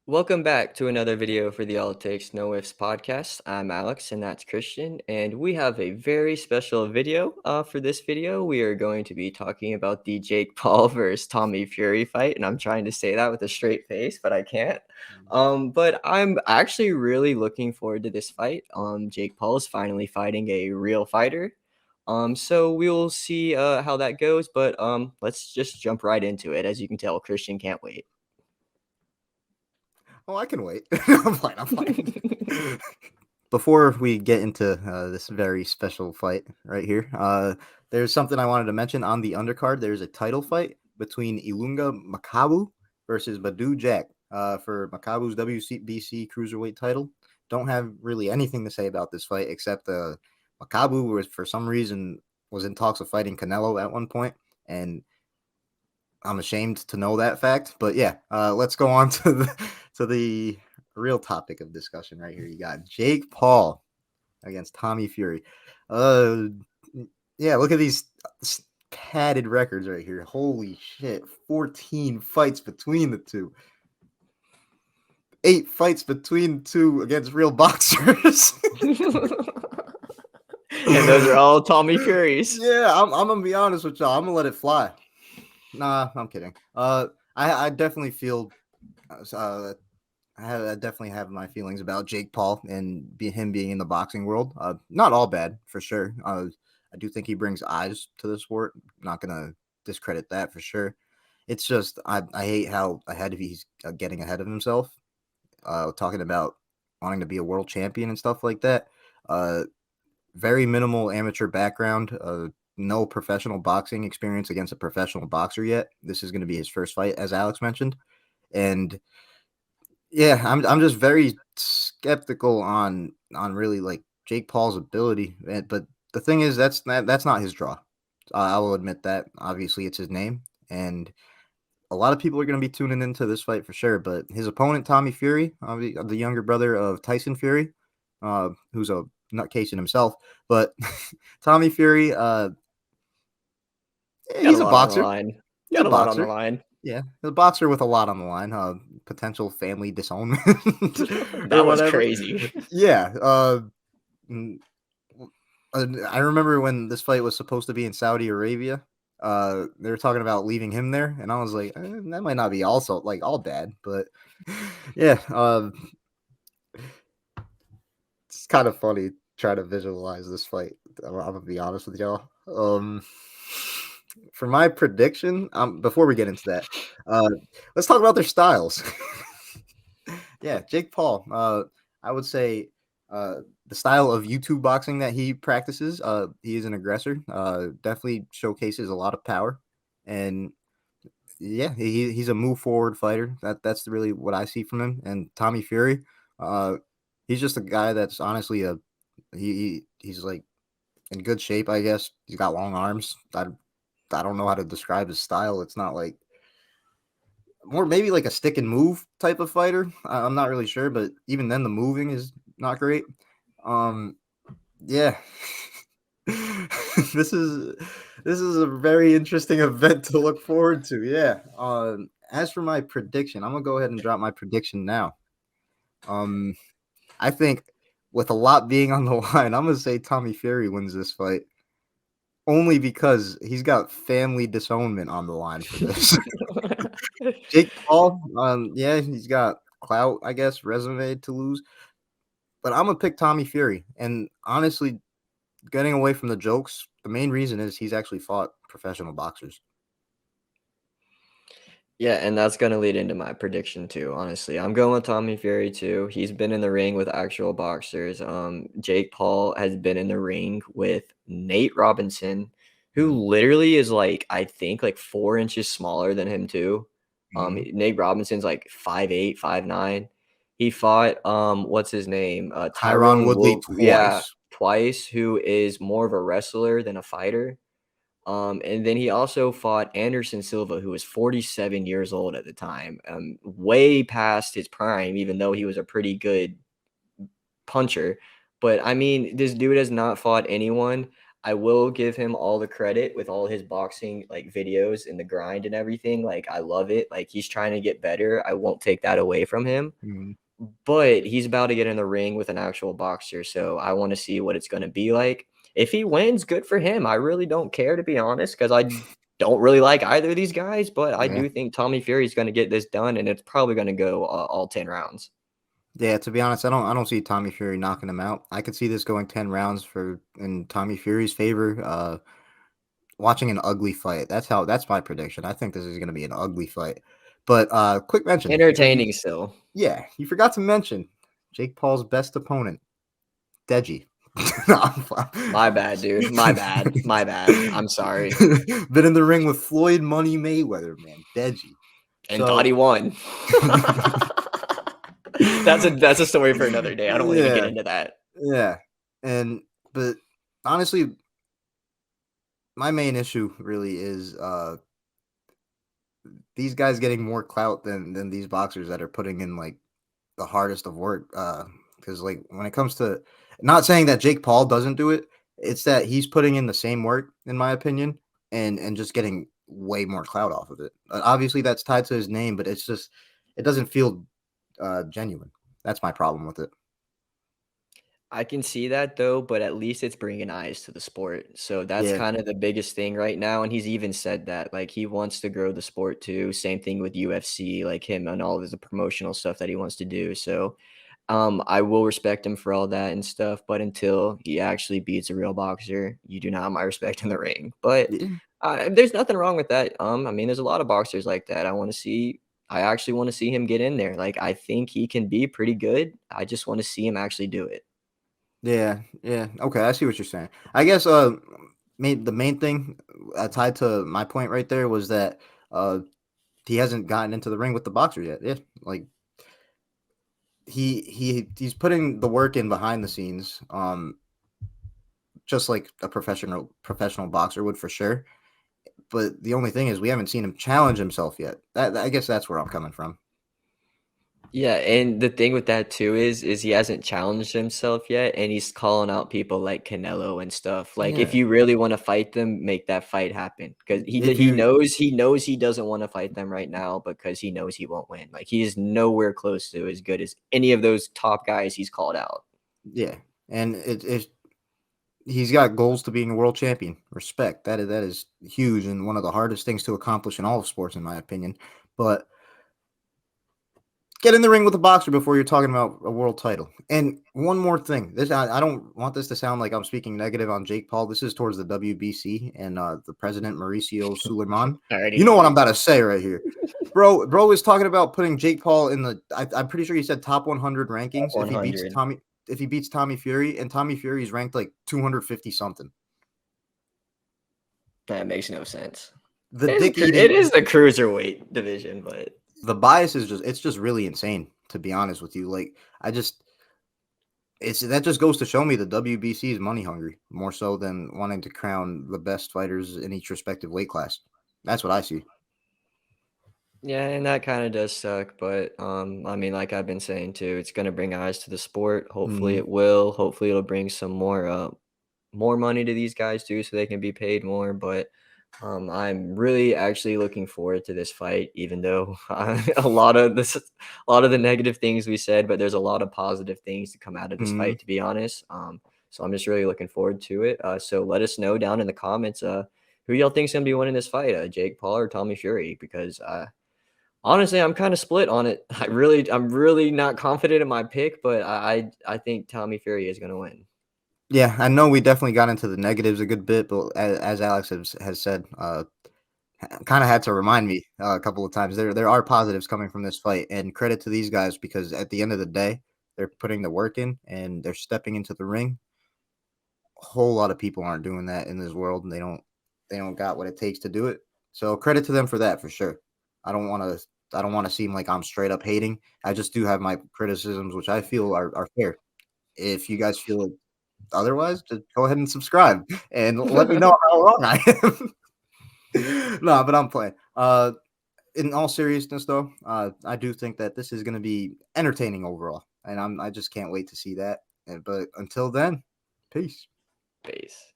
Welcome back to another video for the All It Takes No Whiffs podcast. I'm Alex and that's Christian, and we have a very special video. For this video, we are going to be talking about the Jake Paul versus Tommy Fury fight, and I'm trying to say that with a straight face, but I can't. But I'm actually really looking forward to this fight. Jake Paul is finally fighting a real fighter. So we will see how that goes, but let's just jump right into it. As you can tell, Christian can't wait. Oh, I can wait. I'm fine. Before we get into this very special fight right here, there's something I wanted to mention on the undercard. There's a title fight between Ilunga Makabu versus Badu Jack for Makabu's WBC Cruiserweight title. Don't have really anything to say about this fight except Makabu was for some reason was in talks of fighting Canelo at one point, and I'm ashamed to know that fact. But yeah, let's go on to the real topic of discussion right here. You got Jake Paul against Tommy Fury. Yeah, look at these padded records right here. Holy shit. 14 fights between the two. 8 fights between the two against real boxers. And those are all Tommy Fury's. Yeah, I'm gonna be honest with y'all. I'm gonna let it fly. Nah, I'm kidding. I definitely feel I definitely have my feelings about Jake Paul and him being in the boxing world. Not all bad for sure. I do think he brings eyes to the sport. Not gonna discredit that for sure. It's just I hate how ahead of he's getting ahead of himself. Talking about wanting to be a world champion and stuff like that. Very minimal amateur background. No professional boxing experience against a professional boxer yet. This is going to be his first fight, as Alex mentioned, and yeah, I'm just very skeptical on really like Jake Paul's ability. But the thing is, that's not his draw. I will admit that. Obviously, it's his name, and a lot of people are going to be tuning into this fight for sure. But his opponent, Tommy Fury, the younger brother of Tyson Fury, who's a nutcase in himself, but Tommy Fury, Got a he's a lot on the boxer. line. He's a Got a lot on the boxer. line. Yeah, a boxer with a lot on the line. Potential family disownment or That was whatever. crazy. Yeah. Mm, I remember when this fight was supposed to be in Saudi Arabia. They were talking about leaving him there, and I was like, that might not be also like all bad, but yeah. It's kind of funny trying to visualize this fight. I'm gonna be honest with y'all. For my prediction, before we get into that, let's talk about their styles. Yeah, Jake Paul. I would say the style of YouTube boxing that he practices. He is an aggressor. Definitely showcases a lot of power, and yeah, he's a move forward fighter. That's really what I see from him. And Tommy Fury, uh, he's just a guy that's honestly he's like in good shape. I guess he's got long arms. I don't know how to describe his style. It's not like more maybe like a stick and move type of fighter. I'm not really sure, but even then the moving is not great. Um, yeah. this is this is a very interesting event to look forward to. Yeah. As for my prediction, I'm gonna go ahead and drop my prediction now. Um, I think with a lot being on the line, I'm gonna say Tommy Fury wins this fight. Only because he's got family disownment on the line for this. Jake Paul, yeah, he's got clout, I guess, resume to lose. But I'm gonna pick Tommy Fury. And honestly, getting away from the jokes, the main reason is he's actually fought professional boxers. Yeah, and that's gonna lead into my prediction too, honestly. I'm going with Tommy Fury too. He's been in the ring with actual boxers. Jake Paul has been in the ring with Nate Robinson, who Mhm. literally is like, I think like 4 inches smaller than him too. Mhm. Nate Robinson's like 5'8", 5'9". He fought what's his name? Tyron Tyrone Woodley Wood, yeah, twice. twice, who is more of a wrestler than a fighter. And then he also fought Anderson Silva, who was 47 years old at the time, way past his prime, even though he was a pretty good puncher. But I mean, this dude has not fought anyone. I will give him all the credit with all his boxing like videos and the grind and everything. Like I love it. Like he's trying to get better. I won't take that away from him. Mhm. But he's about to get in the ring with an actual boxer, so I want to see what it's going to be like. If he wins, good for him. I really don't care, to be honest, because I don't really like either of these guys. But I Yeah. do think Tommy Fury is going to get this done, and it's probably going to go all 10 rounds. Yeah, to be honest, I don't see Tommy Fury knocking him out. I could see this going 10 rounds for in Tommy Fury's favor. Watching an ugly fight. That's my prediction. I think this is going to be an ugly fight. But quick mention. Entertaining still. You forgot to mention Jake Paul's best opponent, Deji. No, My bad, dude. My bad. My bad. I'm sorry. Been in the ring with Floyd Money Mayweather, man. Deji. And thought So he won. That's a story for another day. I don't want to even get yeah, into that. yeah. And but honestly, my main issue really is these guys getting more clout than these boxers that are putting in like the hardest of work. Because like when it comes to not saying that Jake Paul doesn't do it, it's that he's putting in the same work, in my opinion, and just getting way more clout off of it. Obviously, that's tied to his name, but it's just it doesn't feel genuine. That's my problem with it. I can see that though, but at least it's bringing eyes to the sport. So that's Yeah. kind of the biggest thing right now. And he's even said that, like, he wants to grow the sport too. Same thing with UFC, like him and all of the promotional stuff that he wants to do. So I will respect him for all that and stuff, but until he actually beats a real boxer, you do not have my respect in the ring. But Yeah. there's nothing wrong with that. I mean, there's a lot of boxers like that. I actually want to see him get in there. Like, I think he can be pretty good. I just want to see him actually do it. Yeah, yeah. Okay, I see what you're saying. I guess the main thing tied to my point right there was that uh he hasn't gotten into the ring with the boxer yet. Yeah, like he's putting the work in behind the scenes, just like a professional boxer would for sure. But the only thing is we haven't seen him challenge himself yet. I guess that's where I'm coming from. Yeah, and the thing with that too is he hasn't challenged himself yet, and he's calling out people like Canelo and stuff. Like, if Yeah, you really want to fight them, make that fight happen because if he you knows he doesn't want to fight them right now because he knows he won't win. Like, he is nowhere close to as good as any of those top guys he's called out. yeah, and it he's got goals to being a world champion. Respect. That is huge and one of the hardest things to accomplish in all of sports, in my opinion. But get in the ring with a boxer before you're talking about a world title. And one more thing. I don't want this to sound like I'm speaking negative on Jake Paul. This is towards the WBC and the president Mauricio Suleiman. I already You know know what where I'm about to say right here. Bro is talking about putting Jake Paul in the I'm pretty sure he said top 100 top rankings $100. If he beats Tommy Fury, and Tommy Fury is ranked like 250 something. That makes no sense. The It is, dick it eating is the cruiserweight division, but the bias is just really insane, to be honest with you. Like I just it's that just goes to show me the WBC is money hungry more so than wanting to crown the best fighters in each respective weight class. That's what I see. yeah, and that kind of does suck, but I mean, like I've been saying too, it's gonna bring eyes to the sport. Hopefully Mhm. it will. Hopefully it'll bring some more money to these guys too, so they can be paid more. But I'm really actually looking forward to this fight, even though a lot of the negative things we said, but there's a lot of positive things to come out of this Mhm. fight, to be honest. So I'm just really looking forward to it. So let us know down in the comments, who y'all think's gonna be winning this fight, Jake Paul or Tommy Fury, because honestly, I'm kind of split on it. I'm really not confident in my pick, but I think Tommy Fury is gonna win. Yeah, I know we definitely got into the negatives a good bit, but as Alex has said, kind of had to remind me a couple of times there are positives coming from this fight, and credit to these guys because at the end of the day, they're putting the work in and they're stepping into the ring. A whole lot of people aren't doing that in this world, and they don't got what it takes to do it. So credit to them for that for sure. I don't want to seem like I'm straight up hating. I just do have my criticisms, which I feel are fair. If you guys feel it otherwise, just go ahead and subscribe and let me know how wrong I am. No, but I'm playing. In all seriousness, though, I do think that this is going to be entertaining overall, and I just can't wait to see that. But until then, peace. Base.